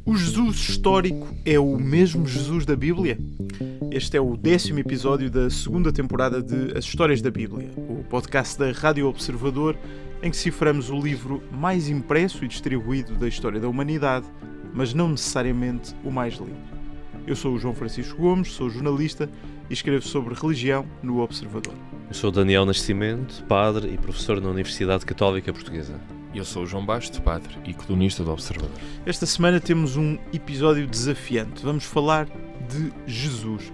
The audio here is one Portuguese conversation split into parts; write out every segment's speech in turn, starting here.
O Jesus histórico é o mesmo Jesus da Bíblia? Este é o 10º episódio da segunda temporada de As Histórias da Bíblia, o podcast da Rádio Observador, em que ciframos o livro mais impresso e distribuído da história da humanidade, mas não necessariamente o mais lido. Eu sou o João Francisco Gomes, sou jornalista e escrevo sobre religião no Observador. Eu sou Daniel Nascimento, padre e professor na Universidade Católica Portuguesa. Eu sou o João Bastos, padre e colunista do Observador. Esta semana temos um episódio desafiante. Vamos falar de Jesus,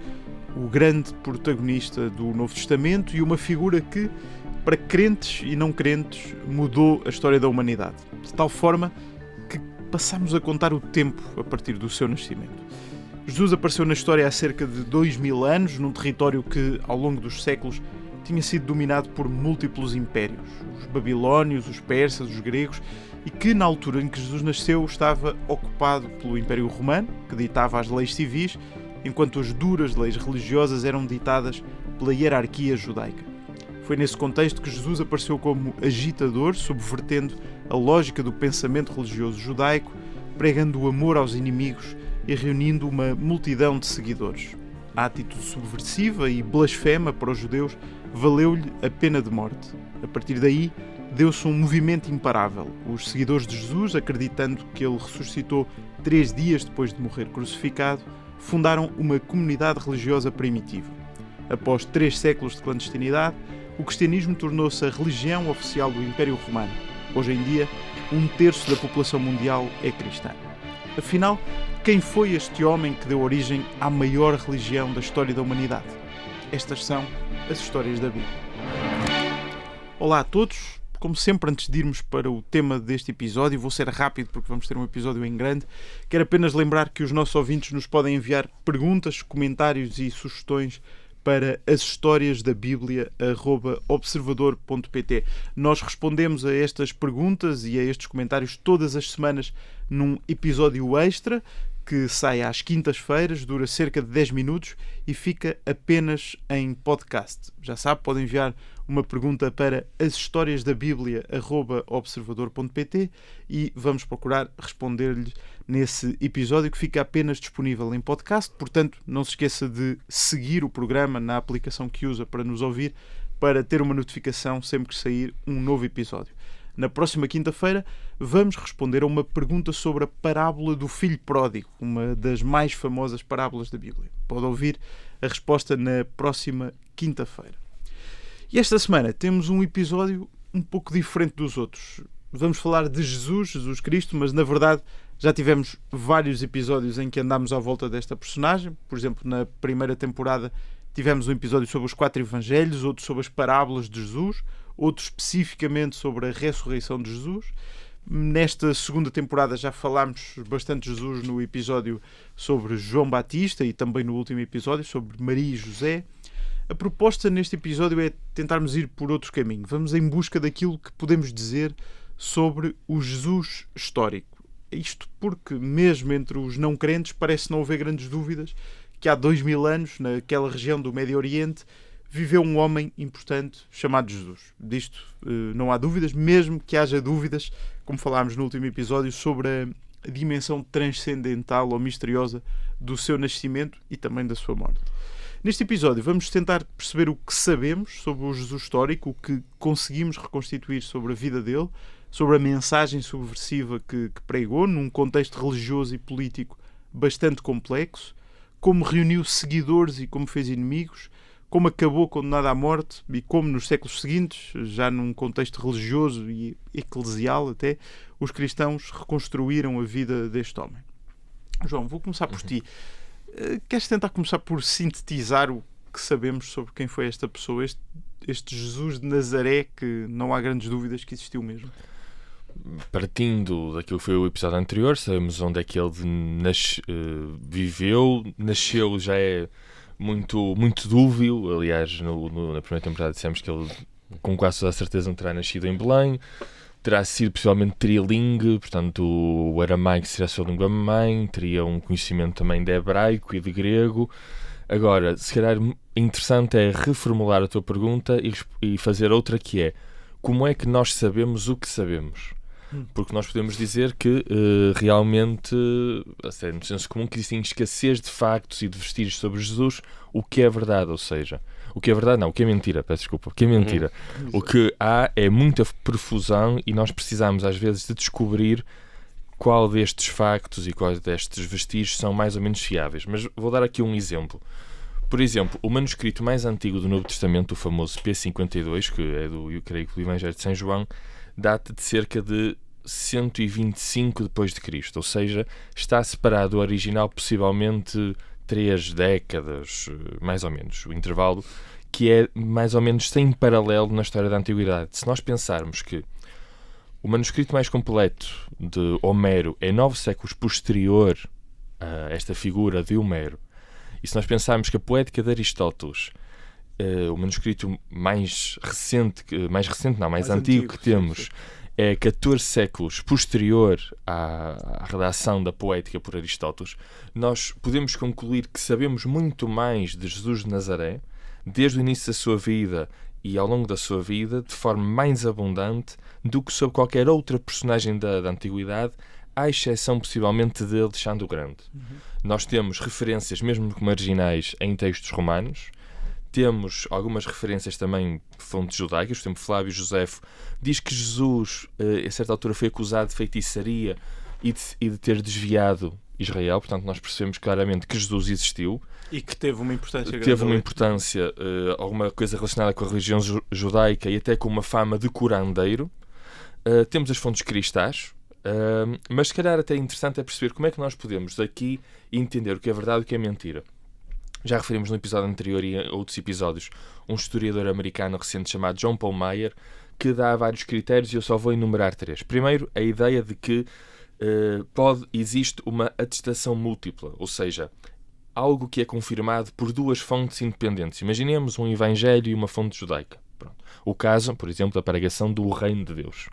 o grande protagonista do Novo Testamento e uma figura que, para crentes e não crentes, mudou a história da humanidade. De tal forma que passamos a contar o tempo a partir do seu nascimento. Jesus apareceu na história há cerca de 2000 anos, num território que, ao longo dos séculos, tinha sido dominado por múltiplos impérios, os babilónios, os persas, os gregos, e que, na altura em que Jesus nasceu, estava ocupado pelo Império Romano, que ditava as leis civis, enquanto as duras leis religiosas eram ditadas pela hierarquia judaica. Foi nesse contexto que Jesus apareceu como agitador, subvertendo a lógica do pensamento religioso judaico, pregando o amor aos inimigos e reunindo uma multidão de seguidores. A atitude subversiva e blasfema para os judeus valeu-lhe a pena de morte. A partir daí, deu-se um movimento imparável. Os seguidores de Jesus, acreditando que ele ressuscitou 3 dias depois de morrer crucificado, fundaram uma comunidade religiosa primitiva. Após 3 séculos de clandestinidade, o cristianismo tornou-se a religião oficial do Império Romano. Hoje em dia, 1/3 da população mundial é cristã. Afinal, quem foi este homem que deu origem à maior religião da história da humanidade? Estas são as histórias da Bíblia. Olá a todos. Como sempre, antes de irmos para o tema deste episódio, vou ser rápido porque vamos ter um episódio em grande. Quero apenas lembrar que os nossos ouvintes nos podem enviar perguntas, comentários e sugestões para ashistoriasdabiblia@observador.pt. Nós respondemos a estas perguntas e a estes comentários todas as semanas num episódio extra que sai às quintas-feiras, dura cerca de 10 minutos e fica apenas em podcast. Já sabe, pode enviar uma pergunta para ashistoriasdabiblia@observador.pt e vamos procurar responder-lhe nesse episódio que fica apenas disponível em podcast. Portanto, não se esqueça de seguir o programa na aplicação que usa para nos ouvir, para ter uma notificação sempre que sair um novo episódio. Na próxima quinta-feira vamos responder a uma pergunta sobre a parábola do filho pródigo, uma das mais famosas parábolas da Bíblia. Pode ouvir a resposta na próxima quinta-feira. E esta semana temos um episódio um pouco diferente dos outros. Vamos falar de Jesus Cristo, mas na verdade já tivemos vários episódios em que andámos à volta desta personagem. Por exemplo, na primeira temporada tivemos um episódio sobre os 4 evangelhos, outro sobre as parábolas de Jesus, outro especificamente sobre a ressurreição de Jesus. Nesta segunda temporada já falámos bastante de Jesus no episódio sobre João Batista e também no último episódio sobre Maria e José. A proposta neste episódio é tentarmos ir por outro caminho. Vamos em busca daquilo que podemos dizer sobre o Jesus histórico. Isto porque, mesmo entre os não crentes, parece não haver grandes dúvidas que há 2000 anos, naquela região do Médio Oriente, viveu um homem importante chamado Jesus. Disto não há dúvidas, mesmo que haja dúvidas, como falámos no último episódio, sobre a dimensão transcendental ou misteriosa do seu nascimento e também da sua morte. Neste episódio vamos tentar perceber o que sabemos sobre o Jesus histórico, o que conseguimos reconstituir sobre a vida dele, sobre a mensagem subversiva que pregou num contexto religioso e político bastante complexo, como reuniu seguidores e como fez inimigos, como acabou condenado à morte e como nos séculos seguintes, já num contexto religioso e eclesial até, os cristãos reconstruíram a vida deste homem. João, vou começar por ti. Queres tentar começar por sintetizar o que sabemos sobre quem foi esta pessoa, este Jesus de Nazaré, que não há grandes dúvidas que existiu mesmo? Partindo daquilo que foi o episódio anterior, sabemos onde é que ele viveu, nasceu, já é muito dúbio. Aliás, na primeira temporada dissemos que ele, com quase toda a certeza, não terá nascido em Belém. Terá sido possivelmente trilingue, portanto o aramaico será a sua língua mãe, teria um conhecimento também de hebraico e de grego. Agora, se calhar interessante é reformular a tua pergunta e fazer outra, que é: como é que nós sabemos o que sabemos? Porque nós podemos dizer que realmente, assim, no senso comum, que existem escassez de factos e de vestígios sobre Jesus, o que é verdade, ou seja, o que é verdade não, o que é mentira, peço desculpa, o que é mentira. O que há é muita profusão e nós precisamos às vezes de descobrir qual destes factos e quais destes vestígios são mais ou menos fiáveis. Mas vou dar aqui um exemplo. Por exemplo, o manuscrito mais antigo do Novo Testamento, o famoso P52, que é eu creio que do Evangelho de São João, data de cerca de 125 depois de Cristo, ou seja, está separado do original possivelmente 3 décadas, mais ou menos, o intervalo, que é mais ou menos sem paralelo na história da Antiguidade. Se nós pensarmos que o manuscrito mais completo de Homero é 9 séculos posterior a esta figura de Homero, e se nós pensarmos que a Poética de Aristóteles, o manuscrito mais antigo que temos, é 14 séculos posterior à redação da Poética por Aristóteles, nós podemos concluir que sabemos muito mais de Jesus de Nazaré, desde o início da sua vida e ao longo da sua vida, de forma mais abundante do que sobre qualquer outra personagem da Antiguidade, à exceção possivelmente de Alexandre o Grande. Nós temos referências, mesmo que marginais, em textos romanos. Temos algumas referências também de fontes judaicas. Por exemplo, Flávio Josefo diz que Jesus, a certa altura, foi acusado de feitiçaria e de ter desviado Israel. Portanto, nós percebemos claramente que Jesus existiu. E que teve uma importância grande. Teve uma importância, alguma coisa relacionada com a religião judaica e até com uma fama de curandeiro. Temos as fontes cristãs. Mas se calhar até interessante é perceber como é que nós podemos daqui entender o que é verdade e o que é mentira. Já referimos no episódio anterior e em outros episódios um historiador americano recente chamado John Paul Meier, que dá vários critérios e eu só vou enumerar 3. Primeiro, a ideia de que existe uma atestação múltipla, ou seja, algo que é confirmado por 2 fontes independentes. Imaginemos um evangelho e uma fonte judaica. Pronto. O caso, por exemplo, da pregação do reino de Deus.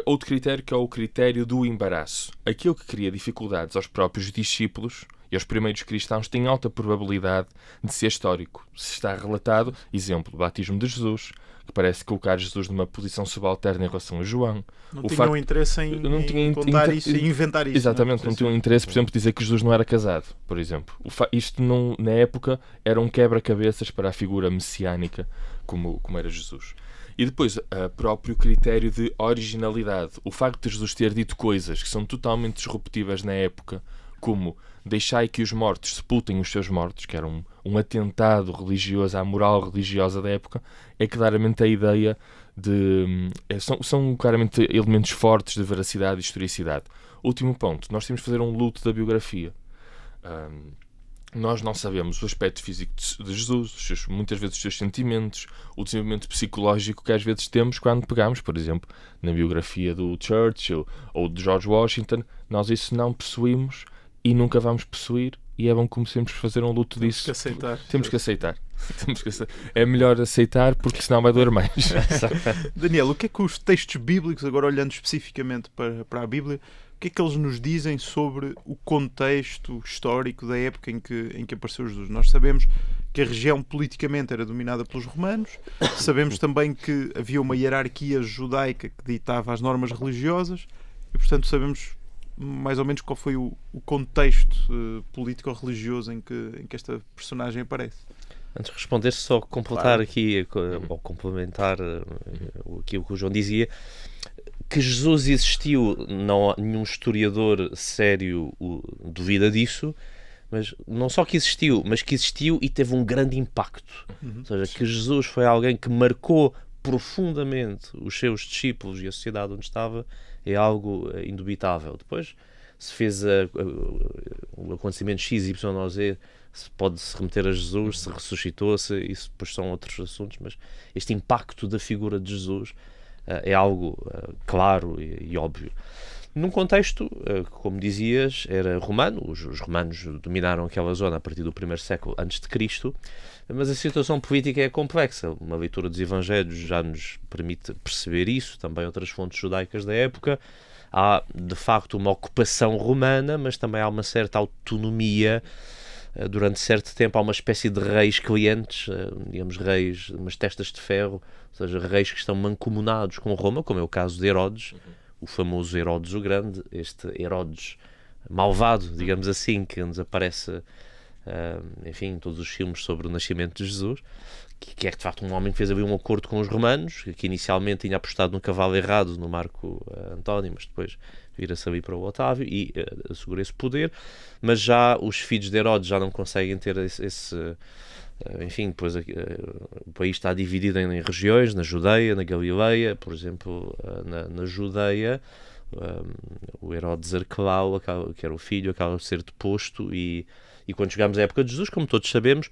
Outro critério, que é o critério do embaraço. Aquilo que cria dificuldades aos próprios discípulos e aos primeiros cristãos tem alta probabilidade de ser histórico. Se está relatado, exemplo, o batismo de Jesus, que parece colocar Jesus numa posição subalterna em relação a João. Não tinham interesse em contar isso e inventar isso. Exatamente, não tinham interesse, por exemplo, de dizer que Jesus não era casado, por exemplo. Isto, na época, era um quebra-cabeças para a figura messiânica como era Jesus. E depois, o próprio critério de originalidade. O facto de Jesus ter dito coisas que são totalmente disruptivas na época, como deixai que os mortos sepultem os seus mortos, que era um atentado religioso à moral religiosa da época, é claramente a ideia de... São claramente elementos fortes de veracidade e historicidade. Último ponto, nós temos de fazer um luto da biografia. Nós não sabemos o aspecto físico de Jesus, muitas vezes os seus sentimentos, o desenvolvimento psicológico que às vezes temos quando pegamos, por exemplo, na biografia do Churchill ou de George Washington. Nós isso não possuímos e nunca vamos possuir, e é bom que comecemos a fazer um luto disso. Temos que aceitar. É melhor aceitar, porque senão vai doer mais. Daniel, o que é que os textos bíblicos, agora olhando especificamente para a Bíblia, o que é que eles nos dizem sobre o contexto histórico da época em que apareceu Jesus? Nós sabemos que a região politicamente era dominada pelos romanos, sabemos também que havia uma hierarquia judaica que ditava as normas religiosas e, portanto, sabemos mais ou menos qual foi o contexto político-religioso em que esta personagem aparece. Antes de responder, só completar aqui, ou complementar aqui o que o João dizia, que Jesus existiu, não há nenhum historiador sério duvida disso, mas não só que existiu, mas que existiu e teve um grande impacto. Ou seja, que Jesus foi alguém que marcou profundamente os seus discípulos e a sociedade onde estava, é algo indubitável. Depois, se fez o acontecimento X, Y ou Z, se pode-se remeter a Jesus, se ressuscitou-se, isso depois são outros assuntos, mas este impacto da figura de Jesus é algo claro e óbvio. Num contexto, como dizias, era romano, os romanos dominaram aquela zona a partir do 1º século antes de Cristo, mas a situação política é complexa. Uma leitura dos Evangelhos já nos permite perceber isso, também outras fontes judaicas da época. Há, de facto, uma ocupação romana, mas também há uma certa autonomia. Durante certo tempo há uma espécie de reis clientes, digamos reis, umas testas de ferro, ou seja, reis que estão mancomunados com Roma, como é o caso de Herodes, o famoso Herodes o Grande, este Herodes malvado, digamos assim, que nos aparece, enfim, em todos os filmes sobre o nascimento de Jesus, que é de facto um homem que fez ali um acordo com os romanos, que inicialmente tinha apostado no cavalo errado, no Marco António, mas depois vira-se ali para o Otávio e assegura esse poder, mas já os filhos de Herodes já não conseguem ter enfim, depois o país está dividido em regiões, na Judeia, na Galileia, por exemplo, na Judeia, o Herodes Arquelau, que era o filho, acaba de ser deposto e quando chegamos à época de Jesus, como todos sabemos,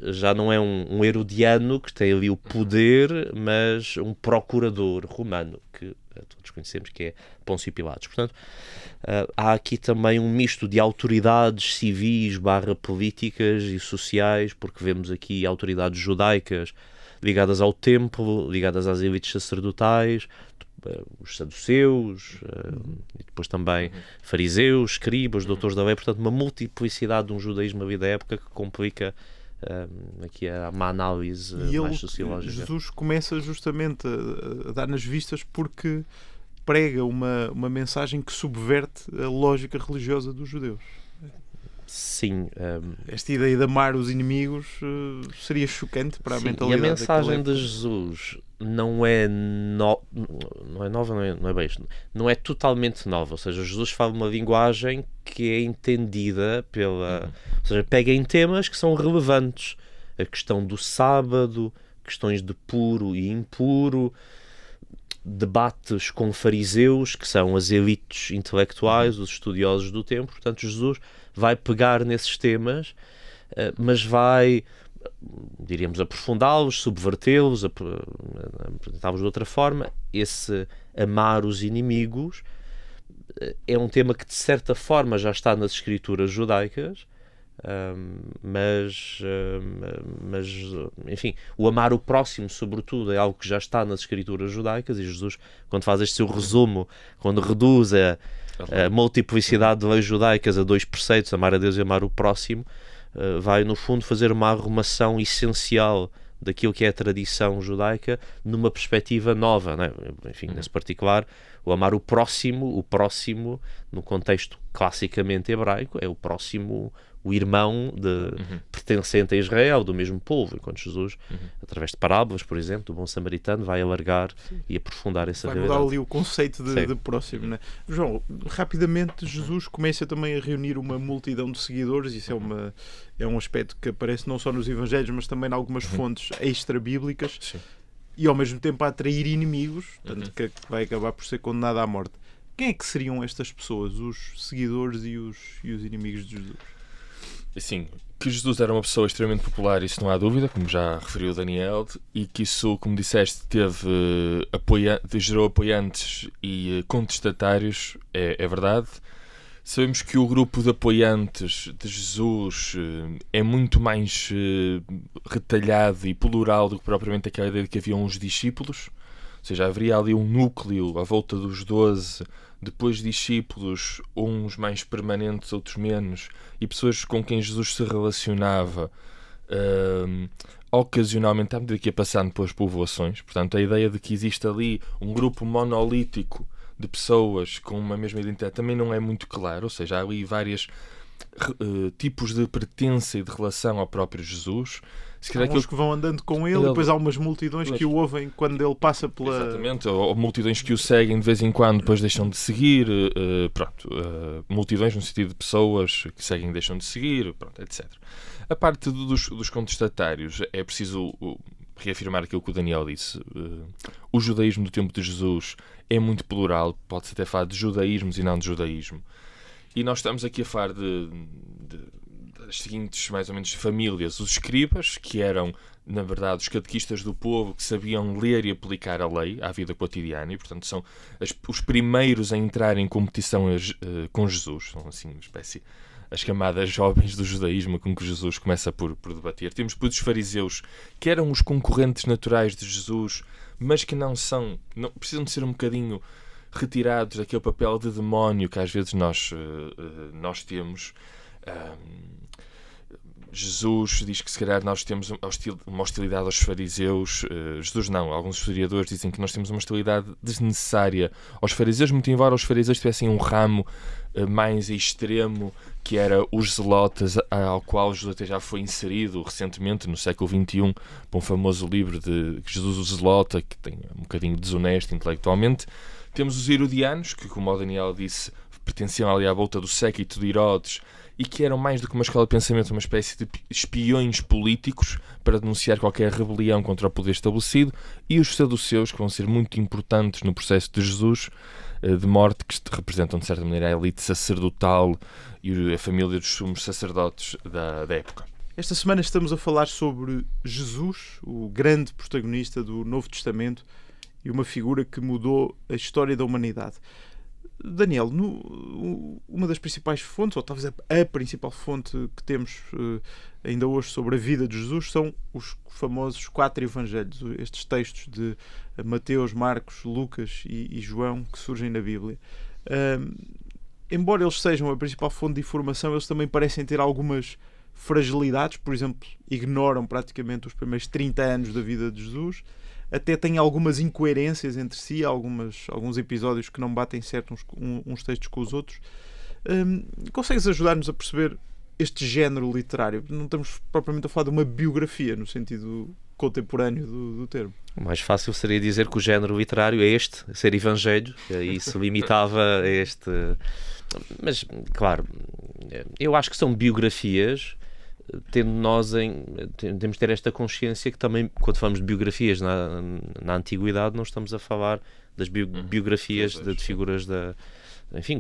já não é um herodiano que tem ali o poder, mas um procurador romano, que todos conhecemos, que é Pôncio Pilatos. Portanto, há aqui também um misto de autoridades civis / políticas e sociais, porque vemos aqui autoridades judaicas ligadas ao templo, ligadas às elites sacerdotais, os saduceus, e depois também fariseus, escribas, doutores da lei, portanto uma multiplicidade de um judaísmo ali da época que complica aqui uma análise mais sociológica. Jesus começa justamente a dar nas vistas porque prega uma mensagem que subverte a lógica religiosa dos judeus. Sim. Esta ideia de amar os inimigos seria chocante para a mentalidade. E a mensagem de Jesus não é nova, não é bem isto. Não é totalmente nova. Ou seja, Jesus fala uma linguagem que é entendida ou seja, pega em temas que são relevantes. A questão do sábado, questões de puro e impuro, debates com fariseus, que são as elites intelectuais, os estudiosos do tempo. Portanto, Jesus vai pegar nesses temas, mas vai, diríamos, aprofundá-los, subvertê-los, apresentá-los de outra forma. Esse amar os inimigos é um tema que, de certa forma, já está nas escrituras judaicas, mas enfim, o amar o próximo, sobretudo, é algo que já está nas escrituras judaicas, e Jesus, quando faz este seu resumo, quando reduz a multiplicidade de leis judaicas a 2 preceitos, amar a Deus e amar o próximo, vai no fundo fazer uma arrumação essencial daquilo que é a tradição judaica numa perspectiva nova, não é? Enfim, nesse particular, o amar o próximo no contexto classicamente hebraico, é o próximo, o irmão pertencente a Israel, do mesmo povo, enquanto Jesus, através de parábolas, por exemplo, do bom samaritano, vai alargar e aprofundar essa realidade. Vai mudar ali o conceito de próximo, né? João, rapidamente Jesus começa também a reunir uma multidão de seguidores. Isso é um aspecto que aparece não só nos Evangelhos, mas também em algumas fontes extra-bíblicas. Sim. E ao mesmo tempo a atrair inimigos, tanto que vai acabar por ser condenado à morte. Quem é que seriam estas pessoas, os seguidores e os inimigos de Jesus? Assim, que Jesus era uma pessoa extremamente popular, isso não há dúvida, como já referiu o Daniel, e que isso, como disseste, gerou apoiantes e contestatários, é verdade. Sabemos que o grupo de apoiantes de Jesus é muito mais retalhado e plural do que propriamente aquela ideia de que haviam uns discípulos. Ou seja, haveria ali um núcleo à volta dos 12, depois discípulos, uns mais permanentes, outros menos, e pessoas com quem Jesus se relacionava ocasionalmente, à medida que ia passando pelas povoações. Portanto, a ideia de que existe ali um grupo monolítico de pessoas com uma mesma identidade também não é muito claro. Ou seja, há ali vários tipos de pertença e de relação ao próprio Jesus. Há uns que vão andando com ele, depois há umas multidões que o ouvem quando ele passa pela... Exatamente, ou multidões que o seguem de vez em quando, depois deixam de seguir, multidões no sentido de pessoas que seguem e deixam de seguir, etc. A parte dos contestatários, é preciso reafirmar aquilo que o Daniel disse. O judaísmo do tempo de Jesus é muito plural, pode-se até falar de judaísmos e não de judaísmo. E nós estamos aqui a falar das seguintes, mais ou menos, famílias. Os escribas, que eram, na verdade, os catequistas do povo, que sabiam ler e aplicar a lei à vida cotidiana, e, portanto, são os primeiros a entrar em competição com Jesus. São, assim, uma espécie, as camadas jovens do judaísmo com que Jesus começa por debater. Temos depois os fariseus, que eram os concorrentes naturais de Jesus, mas que não precisam de ser um bocadinho retirados daquele papel de demónio que às vezes nós temos. Jesus diz que se calhar nós temos uma hostilidade aos fariseus. Jesus não, alguns historiadores dizem que nós temos uma hostilidade desnecessária aos fariseus, muito embora os fariseus tivessem um ramo mais extremo, que era os zelotas, ao qual Jesus até já foi inserido recentemente, no século XXI, por um famoso livro de Jesus o Zelota, que tem um bocadinho desonesto intelectualmente. Temos os herodianos, que, como o Daniel disse, pertenciam ali à volta do séquito de Herodes, e que eram mais do que uma escola de pensamento, uma espécie de espiões políticos para denunciar qualquer rebelião contra o poder estabelecido, e os saduceus, que vão ser muito importantes no processo de Jesus, de morte, que representam de certa maneira a elite sacerdotal e a família dos sumos sacerdotes da época. Esta semana estamos a falar sobre Jesus, o grande protagonista do Novo Testamento e uma figura que mudou a história da humanidade. Daniel, uma das principais fontes, ou talvez a principal fonte que temos ainda hoje sobre a vida de Jesus, são os famosos 4 evangelhos, estes textos de Mateus, Marcos, Lucas e João que surgem na Bíblia. Embora eles sejam a principal fonte de informação, eles também parecem ter algumas fragilidades. Por exemplo, ignoram praticamente os primeiros 30 anos da vida de Jesus. Até tem algumas incoerências entre si, alguns episódios que não batem certo uns textos com os outros. Consegues ajudar-nos a perceber este género literário? Não estamos propriamente a falar de uma biografia, no sentido contemporâneo do termo. O mais fácil seria dizer que o género literário é este, ser evangelho, e isso limitava a este... Mas, claro, eu acho que são biografias... temos de ter esta consciência que também, quando falamos de biografias na Antiguidade, não estamos a falar das biografias de figuras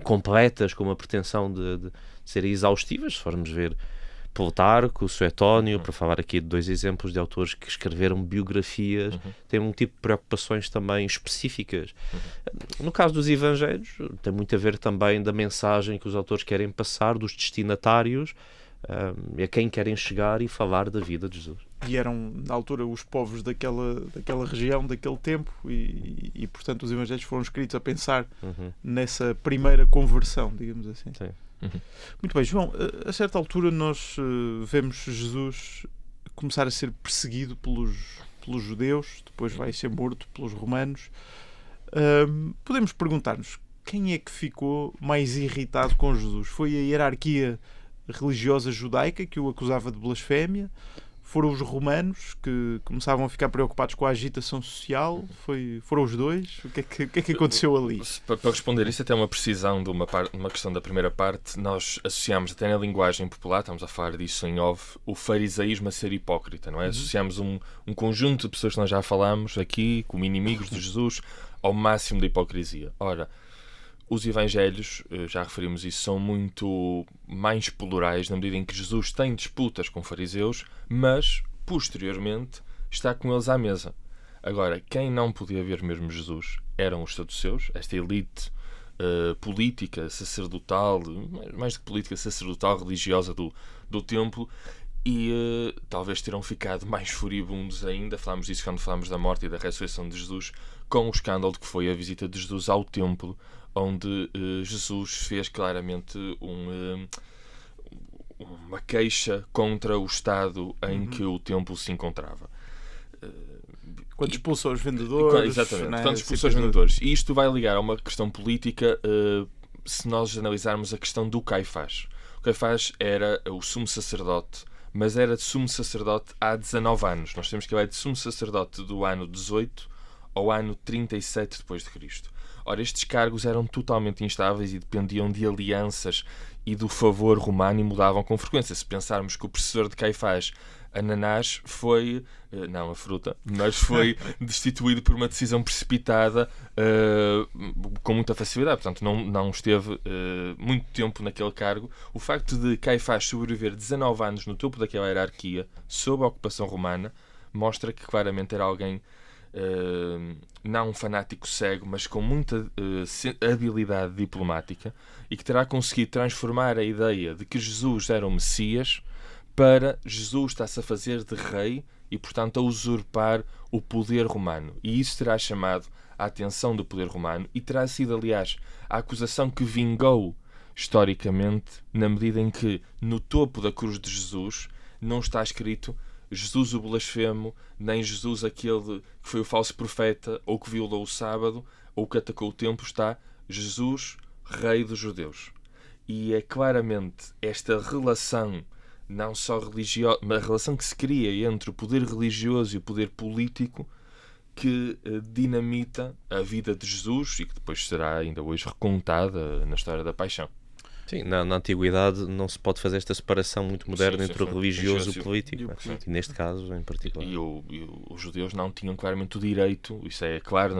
completas, com uma pretensão de serem exaustivas. Se formos ver Plutarco, Suetónio, para falar aqui de 2 exemplos de autores que escreveram biografias, têm um tipo de preocupações também específicas. No caso dos evangelhos, tem muito a ver também da mensagem que os autores querem passar, dos destinatários, a quem querem chegar e falar da vida de Jesus. E eram, na altura, os povos daquela região, daquele tempo, e portanto os evangelhos foram escritos a pensar nessa primeira conversão, digamos assim. Sim. Muito bem, João, a certa altura nós vemos Jesus começar a ser perseguido pelos judeus, depois vai ser morto pelos romanos. Podemos perguntar-nos, quem é que ficou mais irritado com Jesus? Foi a hierarquia religiosa judaica que o acusava de blasfémia? Foram os romanos que começavam a ficar preocupados com a agitação social? Foram os dois? O que é que aconteceu ali? Para responder isso, até uma precisão de uma questão da primeira parte, nós associamos até na linguagem popular, estamos a falar disso em off, o farisaísmo a ser hipócrita, não é? Associamos um conjunto de pessoas que nós já falámos aqui, como inimigos de Jesus, ao máximo da hipocrisia. Ora, os evangelhos, já referimos isso, são muito mais plurais na medida em que Jesus tem disputas com fariseus, mas, posteriormente, está com eles à mesa. Agora, quem não podia ver mesmo Jesus eram os saduceus, esta elite política, sacerdotal, mais do que política, sacerdotal, religiosa do templo, e talvez terão ficado mais furibundos ainda, falámos disso quando falámos da morte e da ressurreição de Jesus, com o escândalo que foi a visita de Jesus ao templo, onde Jesus fez claramente uma queixa contra o estado em que o templo se encontrava. Quando expulsou os vendedores. Exatamente, quando expulsou os vendedores. E isto vai ligar a uma questão política, se nós analisarmos a questão do Caifás. O Caifás era o sumo sacerdote, mas era de sumo sacerdote há 19 anos. Nós temos que ele é de sumo sacerdote do ano 18 ao ano 37 depois de Cristo. Ora, estes cargos eram totalmente instáveis e dependiam de alianças e do favor romano e mudavam com frequência. Se pensarmos que o predecessor de Caifás, Ananás, foi, não a fruta, mas foi destituído por uma decisão precipitada com muita facilidade. Portanto, não esteve muito tempo naquele cargo. O facto de Caifás sobreviver 19 anos no topo daquela hierarquia, sob a ocupação romana, mostra que claramente era alguém não um fanático cego, mas com muita habilidade diplomática, e que terá conseguido transformar a ideia de que Jesus era o Messias para Jesus está-se a fazer de rei e, portanto, a usurpar o poder romano. E isso terá chamado a atenção do poder romano e terá sido, aliás, a acusação que vingou historicamente, na medida em que no topo da cruz de Jesus não está escrito Jesus o blasfemo, nem Jesus aquele que foi o falso profeta, ou que violou o sábado, ou que atacou o templo. Está Jesus, Rei dos Judeus. E é claramente esta relação, não só religiosa, mas a relação que se cria entre o poder religioso e o poder político, que dinamita a vida de Jesus e que depois será ainda hoje recontada na história da Paixão. Sim, na Antiguidade não se pode fazer esta separação muito moderna entre o religioso e o político, e neste caso em particular. E os judeus não tinham claramente o direito, isso é claro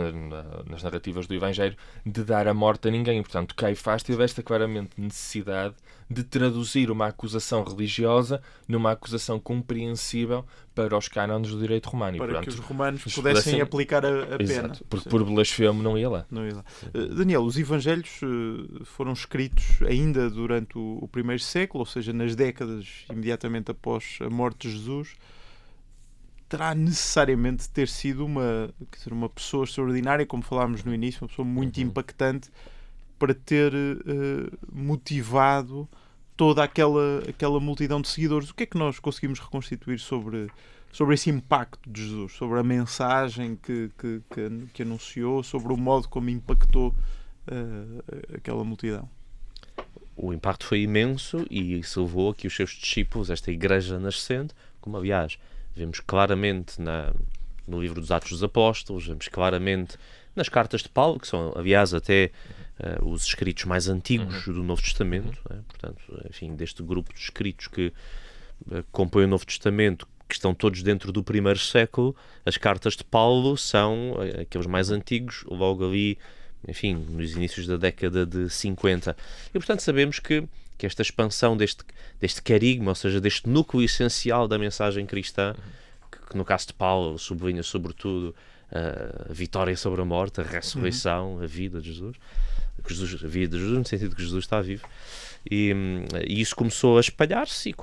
nas narrativas do Evangelho, de dar a morte a ninguém. Portanto, Caifás teve esta claramente necessidade de traduzir uma acusação religiosa numa acusação compreensível para os cânones do direito romano. Para portanto, que os romanos pudessem aplicar a pena. Exato, porque por blasfemo não ia lá. Daniel, os Evangelhos foram escritos ainda durante o primeiro século, ou seja, nas décadas imediatamente após a morte de Jesus. Terá necessariamente ter sido uma pessoa extraordinária, como falámos no início, uma pessoa muito impactante, para ter motivado toda aquela multidão de seguidores. O que é que nós conseguimos reconstituir sobre esse impacto de Jesus, sobre a mensagem que anunciou, sobre o modo como impactou aquela multidão? O impacto foi imenso e isso levou a que os seus discípulos, esta igreja nascente, como aliás vemos claramente no livro dos Atos dos Apóstolos, vemos claramente nas cartas de Paulo, que são aliás até os escritos mais antigos do Novo Testamento, né? Portanto, enfim, deste grupo de escritos que compõem o Novo Testamento, que estão todos dentro do primeiro século, as cartas de Paulo são aqueles mais antigos, logo ali, enfim, nos inícios da década de 50. E, portanto, sabemos que esta expansão deste carigma, ou seja, deste núcleo essencial da mensagem cristã, que no caso de Paulo sublinha sobretudo a vitória sobre a morte, a ressurreição, a vida de Jesus. A vida de Jesus no sentido que Jesus está vivo. E isso começou a espalhar-se,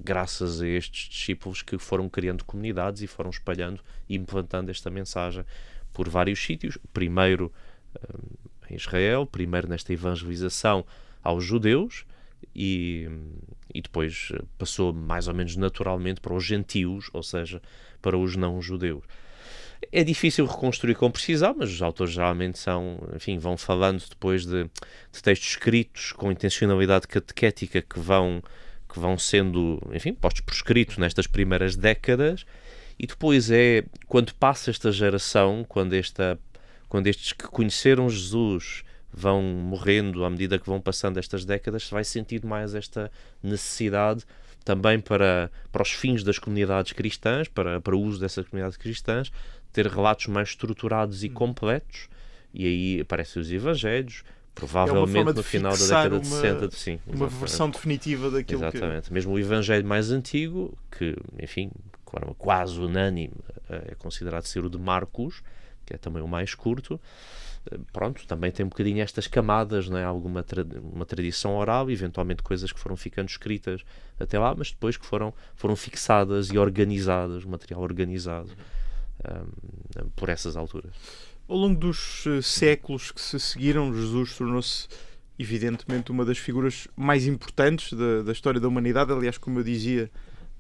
graças a estes discípulos que foram criando comunidades e foram espalhando e implantando esta mensagem por vários sítios. Primeiro em Israel, primeiro nesta evangelização aos judeus e depois passou mais ou menos naturalmente para os gentios, ou seja, para os não-judeus. É difícil reconstruir com precisão, mas os autores geralmente vão falando depois de textos escritos com intencionalidade catequética que vão sendo, enfim, postos por escrito nestas primeiras décadas, e depois quando passa esta geração, quando estes que conheceram Jesus vão morrendo à medida que vão passando estas décadas, se vai sentindo mais esta necessidade também para os fins das comunidades cristãs, para o uso dessas comunidades cristãs, ter relatos mais estruturados e completos, e aí aparecem os Evangelhos, provavelmente no final da década de 60. Sim, uma versão definitiva daquilo exatamente. Mesmo o Evangelho mais antigo, que, enfim, quase unânime, é considerado ser o de Marcos, que é também o mais curto. Pronto, também tem um bocadinho estas camadas, não é? Alguma uma tradição oral, eventualmente coisas que foram ficando escritas até lá, mas depois que foram fixadas e organizadas, material organizado por essas alturas. Ao longo dos séculos que se seguiram, Jesus tornou-se evidentemente uma das figuras mais importantes da história da humanidade. Aliás, como eu dizia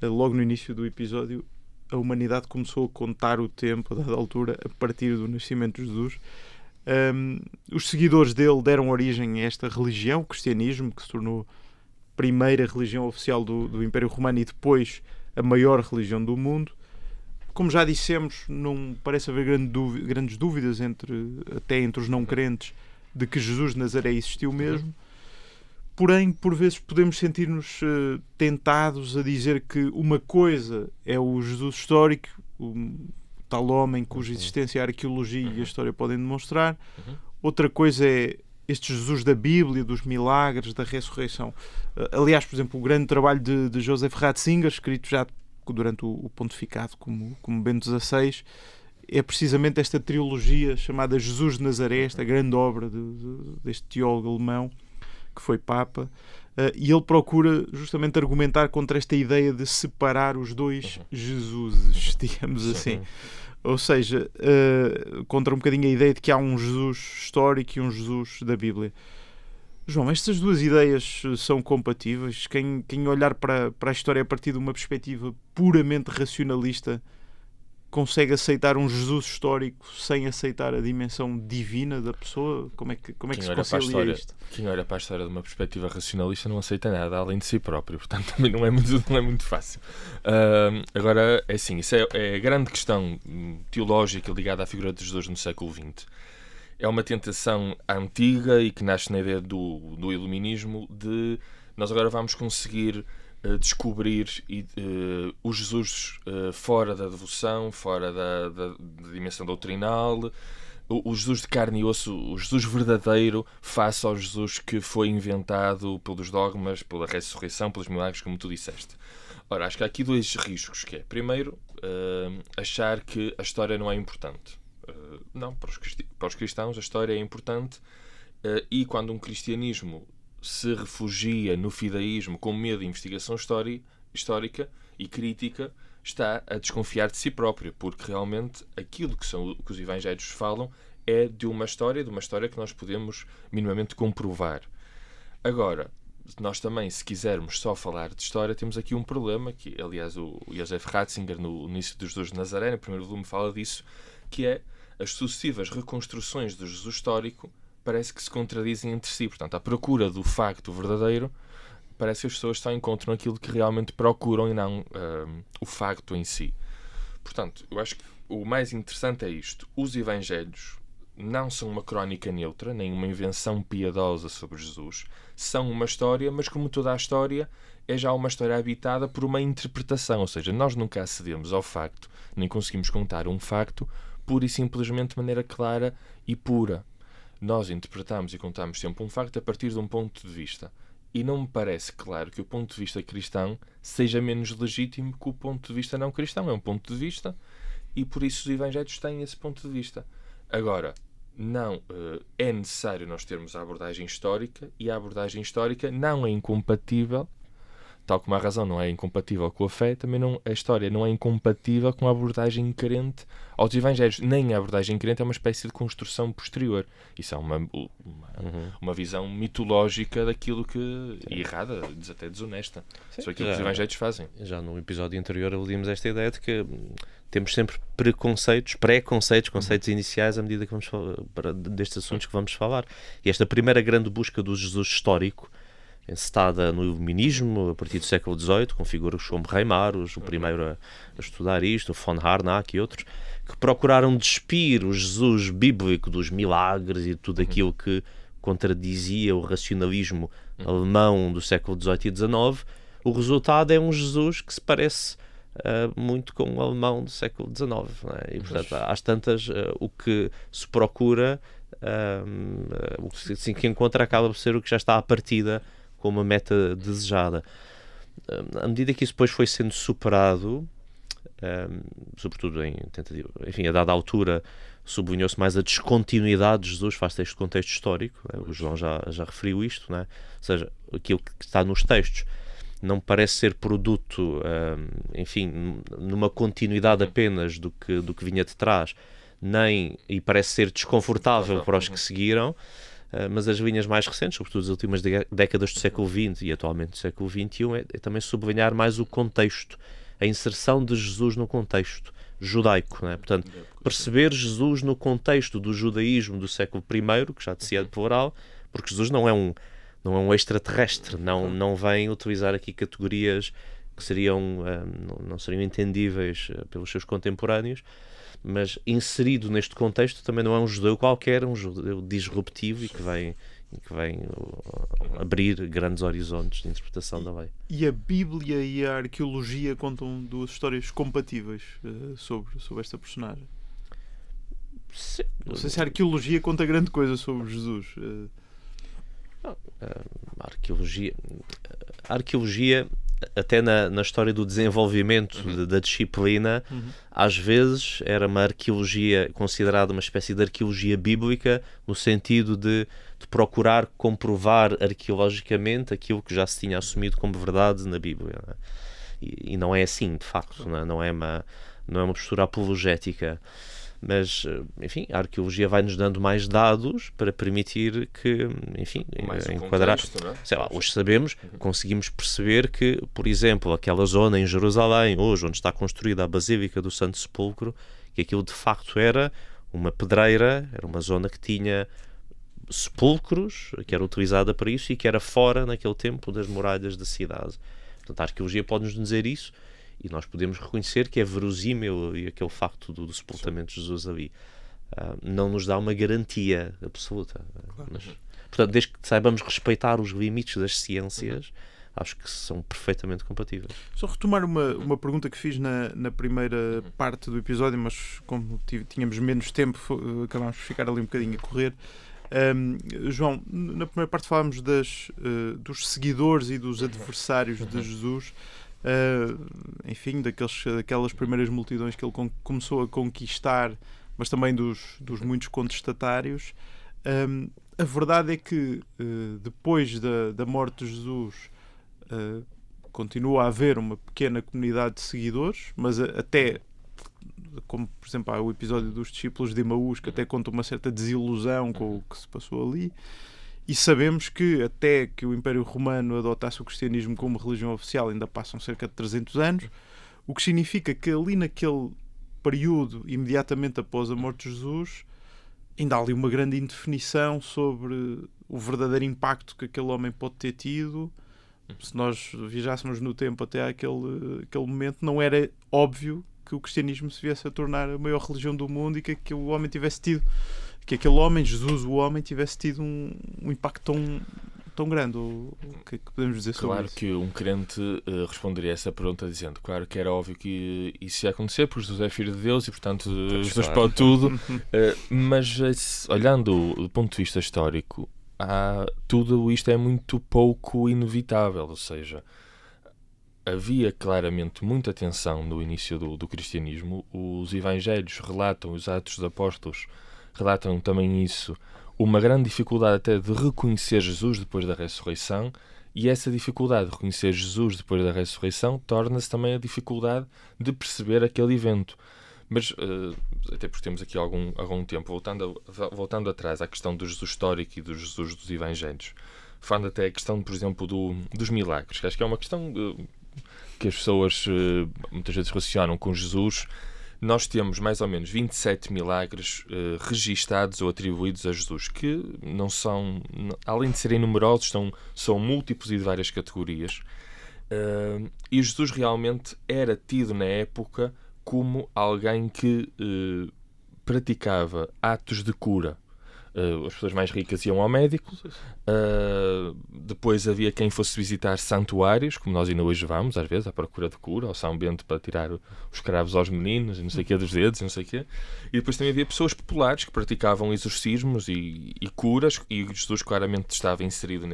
logo no início do episódio, a humanidade começou a contar o tempo, a dada altura, a partir do nascimento de Jesus. Os seguidores dele deram origem a esta religião, o cristianismo, que se tornou a primeira religião oficial do Império Romano e depois a maior religião do mundo. Como já dissemos, não parece haver grandes dúvidas até entre os não crentes de que Jesus de Nazaré existiu mesmo. Porém, por vezes podemos sentir-nos tentados a dizer que uma coisa é o Jesus histórico, o tal homem cuja existência a arqueologia e a história podem demonstrar. Outra coisa é este Jesus da Bíblia, dos milagres, da ressurreição. Aliás, por exemplo, o grande trabalho de Joseph Ratzinger, escrito já durante o pontificado como Bento XVI, é precisamente esta trilogia chamada Jesus de Nazaré, esta grande obra deste teólogo alemão que foi Papa, e ele procura justamente argumentar contra esta ideia de separar os dois Jesuses, digamos assim. Ou seja, contra um bocadinho a ideia de que há um Jesus histórico e um Jesus da Bíblia. João, estas duas ideias são compatíveis? Quem olhar para a história a partir de uma perspectiva puramente racionalista consegue aceitar um Jesus histórico sem aceitar a dimensão divina da pessoa? Como é que se concilia isto? Quem olha para a história de uma perspectiva racionalista não aceita nada além de si próprio, portanto também não é muito fácil. Agora, é assim, isso é a grande questão teológica ligada à figura de Jesus no século XX. É uma tentação antiga e que nasce na ideia do iluminismo de nós agora vamos conseguir descobrir o Jesus fora da devoção, fora da dimensão doutrinal, o Jesus de carne e osso, o Jesus verdadeiro, face ao Jesus que foi inventado pelos dogmas, pela ressurreição, pelos milagres, como tu disseste. Ora, acho que há aqui dois riscos, que é, primeiro, achar que a história não é importante. Não, para os cristãos a história é importante, e quando um cristianismo se refugia no fideísmo com medo de investigação histórica e crítica, está a desconfiar de si próprio, porque realmente aquilo que os evangelhos falam é de uma história que nós podemos minimamente comprovar. Agora, nós também, se quisermos só falar de história, temos aqui um problema, que aliás o Joseph Ratzinger, no início dos Jesus de Nazaré, no primeiro volume, fala disso, que é as sucessivas reconstruções do Jesus histórico parece que se contradizem entre si. Portanto, à procura do facto verdadeiro, parece que as pessoas só encontram aquilo que realmente procuram e não o facto em si. Portanto, eu acho que o mais interessante é isto. Os evangelhos não são uma crónica neutra, nem uma invenção piedosa sobre Jesus. São uma história, mas como toda a história, é já uma história habitada por uma interpretação. Ou seja, nós nunca acedemos ao facto, nem conseguimos contar um facto pura e simplesmente de maneira clara e pura. Nós interpretamos e contamos sempre um facto a partir de um ponto de vista. E não me parece claro que o ponto de vista cristão seja menos legítimo que o ponto de vista não cristão. É um ponto de vista e por isso os evangelhos têm esse ponto de vista. Agora, não é necessário nós termos a abordagem histórica, e a abordagem histórica não é incompatível, tal como a razão não é incompatível com a fé, também a história não é incompatível com a abordagem crente aos evangelhos. Nem a abordagem crente é uma espécie de construção posterior. Isso é uma visão mitológica daquilo que... e errada, até desonesta. Isso é aquilo que os evangelhos fazem. Já no episódio anterior aludimos esta ideia de que temos sempre conceitos iniciais à medida que vamos falar destes assuntos que vamos falar. E esta primeira grande busca do Jesus histórico, encetada no iluminismo a partir do século XVIII, com figuras como Reimarus, o primeiro a estudar isto, o von Harnack e outros, que procuraram despir o Jesus bíblico dos milagres e tudo aquilo que contradizia o racionalismo alemão do século XVIII e XIX. O resultado é um Jesus que se parece muito com o alemão do século XIX, não é? E, portanto, às tantas, o que se procura, o que se encontra acaba por ser o que já está à partida com uma meta desejada. À medida que isso depois foi sendo superado, sobretudo em tentativa, enfim, a dada altura sublinhou-se mais a descontinuidade de Jesus face a este contexto histórico, né? O João já referiu isto, né? Ou seja, aquilo que está nos textos não parece ser produto, enfim, numa continuidade apenas do que vinha de trás, e parece ser desconfortável para os que seguiram. Mas as linhas mais recentes, sobretudo as últimas décadas do século XX e atualmente do século XXI, é também sublinhar mais o contexto, a inserção de Jesus no contexto judaico, não é? Portanto, perceber Jesus no contexto do judaísmo do século I, que já de si é plural, porque Jesus não é um extraterrestre, não vem utilizar aqui categorias que não seriam entendíveis pelos seus contemporâneos, mas inserido neste contexto também não é um judeu qualquer, um judeu disruptivo e que vem abrir grandes horizontes de interpretação da lei. E a Bíblia e a arqueologia contam duas histórias compatíveis sobre esta personagem? Sim. Não sei se a arqueologia conta grande coisa sobre Jesus. A arqueologia, até na história do desenvolvimento da disciplina, às vezes era uma arqueologia considerada uma espécie de arqueologia bíblica, no sentido de procurar comprovar arqueologicamente aquilo que já se tinha assumido como verdade na Bíblia, não é? E não é assim, de facto, não é uma postura apologética. Mas, enfim, a arqueologia vai-nos dando mais dados para permitir que, enfim, enquadrar. Sei lá, hoje sabemos, conseguimos perceber que, por exemplo, aquela zona em Jerusalém, hoje, onde está construída a Basílica do Santo Sepulcro, que aquilo de facto era uma pedreira, era uma zona que tinha sepulcros, que era utilizada para isso e que era fora, naquele tempo, das muralhas da cidade. Portanto, a arqueologia pode-nos dizer isso e nós podemos reconhecer que é verosímil e aquele facto do sepultamento de Jesus ali. Não nos dá uma garantia absoluta. Claro. Mas, portanto, desde que saibamos respeitar os limites das ciências, acho que são perfeitamente compatíveis. Só retomar uma pergunta que fiz na primeira parte do episódio, mas como tínhamos menos tempo, acabámos por ficar ali um bocadinho a correr. João, na primeira parte falámos dos seguidores e dos adversários de Jesus, enfim, daquelas primeiras multidões que ele começou a conquistar, mas também dos muitos contestatários. A verdade é que depois da morte de Jesus continua a haver uma pequena comunidade de seguidores, mas até, como por exemplo há o episódio dos discípulos de Emaús, que até conta uma certa desilusão com o que se passou ali, e sabemos que até que o Império Romano adotasse o cristianismo como religião oficial ainda passam cerca de 300 anos, o que significa que ali naquele período, imediatamente após a morte de Jesus, ainda há ali uma grande indefinição sobre o verdadeiro impacto que aquele homem pode ter tido. Se nós viajássemos no tempo até aquele momento, não era óbvio que o cristianismo se viesse a tornar a maior religião do mundo e que aquele homem tivesse tido, que aquele homem, Jesus o homem, tivesse tido um impacto tão grande. O que é que podemos dizer sobre isso? Claro que um crente responderia a essa pergunta dizendo, claro que era óbvio que isso ia acontecer, porque Jesus é filho de Deus e portanto Jesus pode tudo, mas olhando do ponto de vista histórico, tudo isto é muito pouco inevitável, ou seja, havia claramente muita tensão no início do cristianismo. Os evangelhos relatam, os Atos dos Apóstolos relatam também isso, uma grande dificuldade até de reconhecer Jesus depois da ressurreição, e essa dificuldade de reconhecer Jesus depois da ressurreição torna-se também a dificuldade de perceber aquele evento. Mas, até porque temos aqui algum tempo, voltando atrás à questão do Jesus histórico e do Jesus dos Evangelhos, falando até a questão, por exemplo, dos milagres, que acho que é uma questão que as pessoas muitas vezes relacionam com Jesus. Nós temos mais ou menos 27 milagres registados ou atribuídos a Jesus, que não são, além de serem numerosos, são múltiplos e de várias categorias. E Jesus realmente era tido na época como alguém que praticava atos de cura. As pessoas mais ricas iam ao médico, depois havia quem fosse visitar santuários, como nós ainda hoje vamos, às vezes, à procura de cura, ao São Bento para tirar os cravos aos meninos, e não sei o quê, dos dedos, e não sei o quê. E depois também havia pessoas populares que praticavam exorcismos e curas, e Jesus claramente estava inserido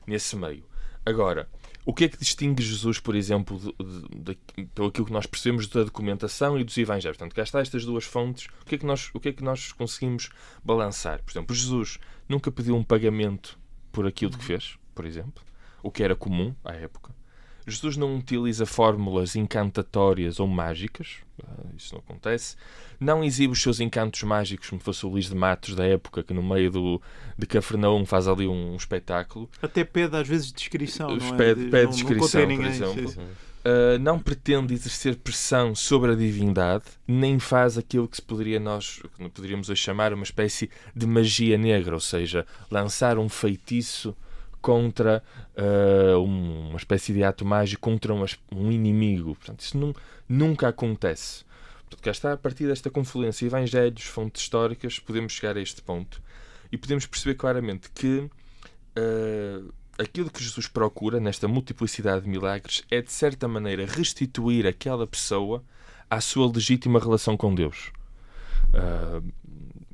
nesse meio. Agora, o que é que distingue Jesus, por exemplo, pelo aquilo que nós percebemos da documentação e dos evangelhos? Portanto, cá está estas duas fontes. O que é que nós conseguimos balançar? Por exemplo, Jesus nunca pediu um pagamento por aquilo que fez, por exemplo, o que era comum à época. Jesus não utiliza fórmulas encantatórias ou mágicas, isso não acontece. Não exibe os seus encantos mágicos como fosse o Luís de Matos da época, que no meio de Cafarnaum faz ali um espetáculo. Até pede às vezes descrição, não é? Pede descrição, ninguém, por exemplo. Não pretende exercer pressão sobre a divindade, nem faz aquilo que poderíamos hoje chamar uma espécie de magia negra, ou seja, lançar um feitiço contra uma espécie de ato mágico contra um inimigo. Portanto, isso nunca acontece. Portanto, cá está, a partir desta confluência evangelhos, fontes históricas, podemos chegar a este ponto e podemos perceber claramente que aquilo que Jesus procura nesta multiplicidade de milagres é, de certa maneira, restituir aquela pessoa à sua legítima relação com Deus.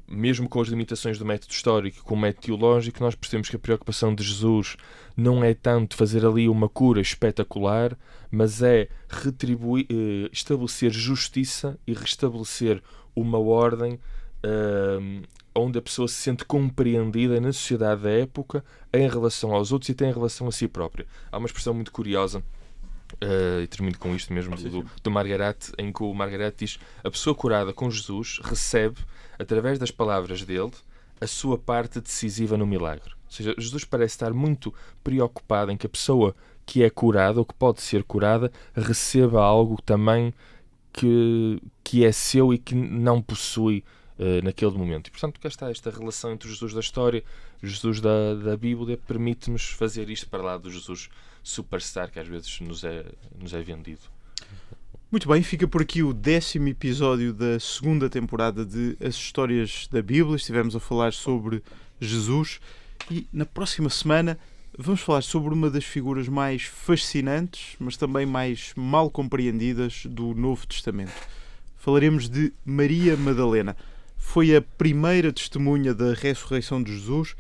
Mesmo com as limitações do método histórico e com o método teológico, nós percebemos que a preocupação de Jesus não é tanto fazer ali uma cura espetacular, mas é estabelecer justiça e restabelecer uma ordem onde a pessoa se sente compreendida na sociedade da época em relação aos outros e até em relação a si própria. Há uma expressão muito curiosa E termino com isto mesmo do Margaret, em que o Margaret diz: a pessoa curada com Jesus recebe, através das palavras dele, a sua parte decisiva no milagre. Ou seja, Jesus parece estar muito preocupado em que a pessoa que é curada, ou que pode ser curada, receba algo também que é seu e que não possui naquele momento. E, portanto, cá está esta relação entre o Jesus da história, o Jesus da Bíblia, permite-nos fazer isto para lá do Jesus superstar que às vezes nos é vendido. Muito bem, fica por aqui o 10º episódio da segunda temporada de As Histórias da Bíblia. Estivemos a falar sobre Jesus e na próxima semana vamos falar sobre uma das figuras mais fascinantes, mas também mais mal compreendidas do Novo Testamento. Falaremos de Maria Madalena. Foi a primeira testemunha da ressurreição de Jesus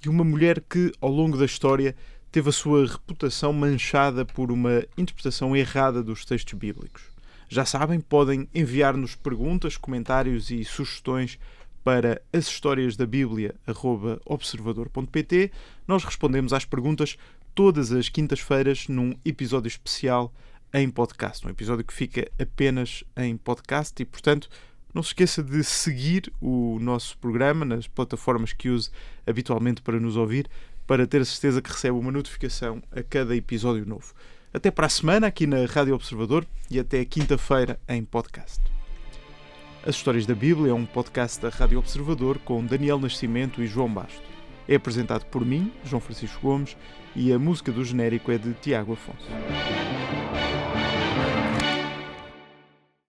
e uma mulher que, ao longo da história, teve a sua reputação manchada por uma interpretação errada dos textos bíblicos. Já sabem, podem enviar-nos perguntas, comentários e sugestões para ashistoriasdabiblia@observador.pt. Nós respondemos às perguntas todas as quintas-feiras num episódio especial em podcast. Um episódio que fica apenas em podcast e, portanto, não se esqueça de seguir o nosso programa nas plataformas que use habitualmente para nos ouvir, para ter a certeza que recebe uma notificação a cada episódio novo. Até para a semana aqui na Rádio Observador e até quinta-feira em podcast. As Histórias da Bíblia é um podcast da Rádio Observador com Daniel Nascimento e João Basto. É apresentado por mim, João Francisco Gomes, e a música do genérico é de Tiago Afonso.